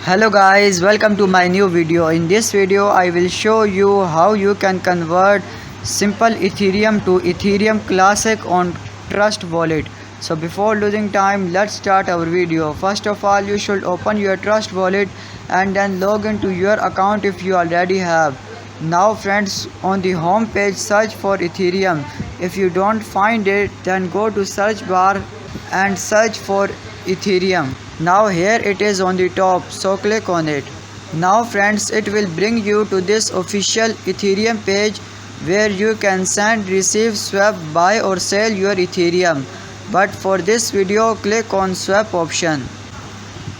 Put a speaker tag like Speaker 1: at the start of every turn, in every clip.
Speaker 1: Hello guys, welcome to my new video. In this video I will show you how you can convert simple Ethereum to Ethereum Classic on Trust Wallet. So before losing time, let's start our video. First of all, you should open your Trust Wallet and then log into your account if you already have. Now friends, on the home page search for Ethereum. If you don't find it, then go to search bar and search for Ethereum. Now here it is on the top, so click on it. Now friends, it will bring you to this official Ethereum page where you can send, receive, swap, buy or sell your Ethereum. But for this video, click on swap option.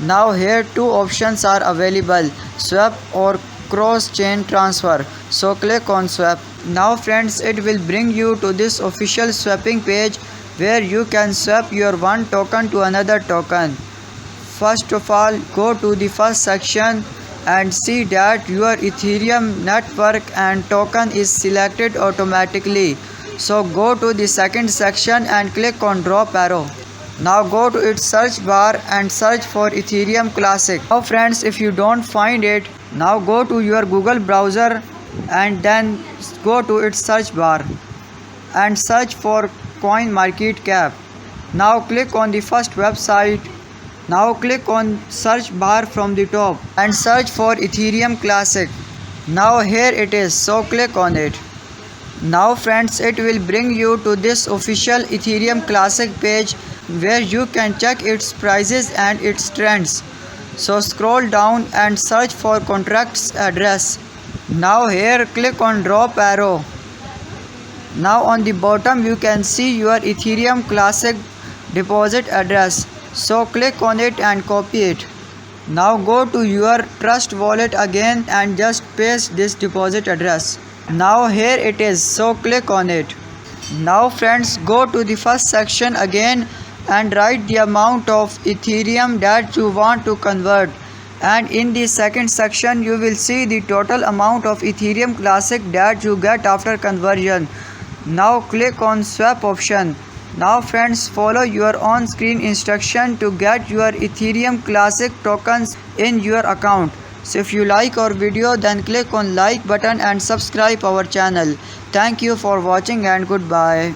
Speaker 1: Now here two options are available, swap or cross chain transfer. So click on swap. Now friends, it will bring you to this official swapping page where you can swap your one token to another token. First of all, go to the first section and see that your Ethereum network and token is selected automatically. So go to the second section and click on drop arrow. Now go to its search bar and search for Ethereum Classic. Now friends, if you don't find it, now go to your Google browser and then go to its search bar and search for CoinMarketCap. Now click on the first website. Now click on search bar from the top and search for Ethereum Classic. Now here it is, so click on it. Now friends, it will bring you to this official Ethereum Classic page where you can check its prices and its trends. So scroll down and search for contract's address. Now here click on drop arrow. Now on the bottom you can see your Ethereum Classic deposit address. So click on it and copy it. Now go to your Trust Wallet again and just paste this deposit address. Now here it is, so click on it. Now friends, go to the first section again and write the amount of Ethereum that you want to convert. And in the second section you will see the total amount of Ethereum Classic that you get after conversion. Now click on swap option. Now friends, follow your on-screen instruction to get your Ethereum Classic tokens in your account. So if you like our video, then click on like button and subscribe our channel. Thank you for watching and goodbye.